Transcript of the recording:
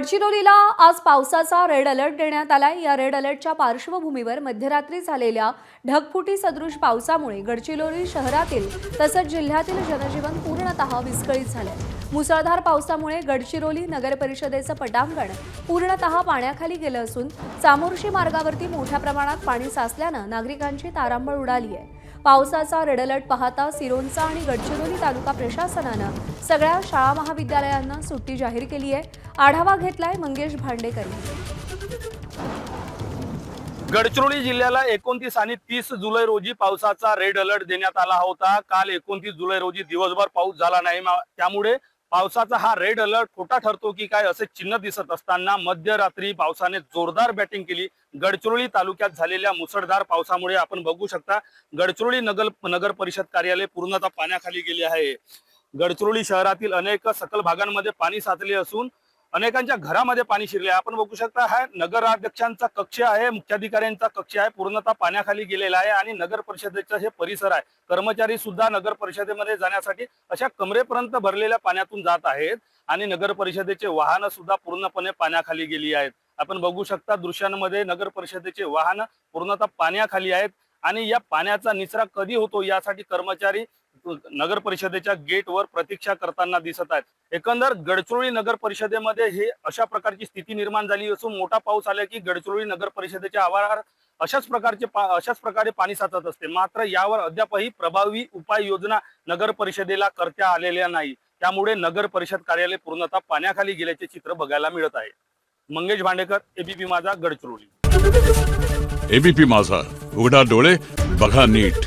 गडचिरोलीला आज पावसाचा red alert देण्यात आलाय। या रेड अलर्टच्या पार्श्वभूमीवर मध्यरात्री झालेल्या ढगफुटी सदृश पावसामुळे गडचिरोली शहरातील तसंच जिल्ह्यातील जनजीवन पूर्णतः विस्कळीत झालंय। मुसळधार पावसामुळे गडचिरोली नगर परिषदेचं पटांगण पूर्णतः पाण्याखाली गेलं असून चामोर्शी मार्गावरती मोठ्या प्रमाणात पाणी साचल्यानं नागरिकांची तारांबळ उडाली आहे। पावसाचा रेड अलर्ट पाहता सिरोंचा आणि गडचिरोली तालुका प्रशासनानं सगळ्या शाळा महाविद्यालयांना सुट्टी जाहीर केली आहे। आढावा घेतलाय मंगेश भांडेकर। गडचिरोली जिल्ह्याला 29 आणि 30 जुलै रोजी पावसाचा रेड अलर्ट देण्यात आला होता। काल 29 जुलै रोजी दिवसभर पाऊस झाला नाही, त्यामुळे पावसाचा हा रेड अलर्ट खोटा ठरतो की काय असे चिन्ह दिसत असताना मध्यरात्री पावसाने जोरदार बॅटिंग केली। गडचिरोली तालुक्यात झालेल्या मुसळधार पावसामुळे आपण बघू शकता गडचिरोली नगर परिषद कार्यालय पूर्णतः पाण्याखाली गेले आहे। गडचिरोली शहरातील अनेक सखल भागांमध्ये पाणी साचले असून अनेकांच्या घरामध्ये पाणी शिरले आहे। आपण बघू शकता हा नगराध्यक्षांचा कक्ष आहे, मुख्याधिकाऱ्यांचा कक्ष आहे, पूर्णतः पाण्याखाली गेलेला आहे आणि नगर परिषदेचा हे परिसर आहे। कर्मचारी सुद्धा नगर परिषदेमध्ये जाण्यासाठी अशा कमरेपर्यंत भरलेल्या पाण्यातून जात आहेत आणि नगर परिषदेचे वाहन सुद्धा पूर्णपणे पाण्याखाली गेली आहेत। आपण बघू शकता दृश्यांमध्ये नगर परिषदेचे वाहन पूर्णतः पाण्याखाली आहेत आणि या पाण्याचा निचरा कधी होतो यासाठी कर्मचारी नगर परिषदेच्या गेटवर प्रतीक्षा करताना दिसत आहेत। एकंदर गडचिरोली नगर परिषदेमध्ये हे अशा प्रकारची स्थिती निर्माण झाली असून मोठा पाऊस आला की गडचिरोली नगर परिषदेच्या आवारात अशाच प्रकारे पाणी साचत असते। मात्र यावर अद्यापही प्रभावी उपाययोजना नगर परिषदेला करता आलेल्या नाही, त्यामुळे नगर परिषद कार्यालय पूर्णतः पाण्याखाली गेल्याचे चित्र बघायला मिळत आहे। मंगेश भांडेकर, एबीपी माझा, गडचिरोली। एबीपी माझा, उघडा डोळे बघा नीट।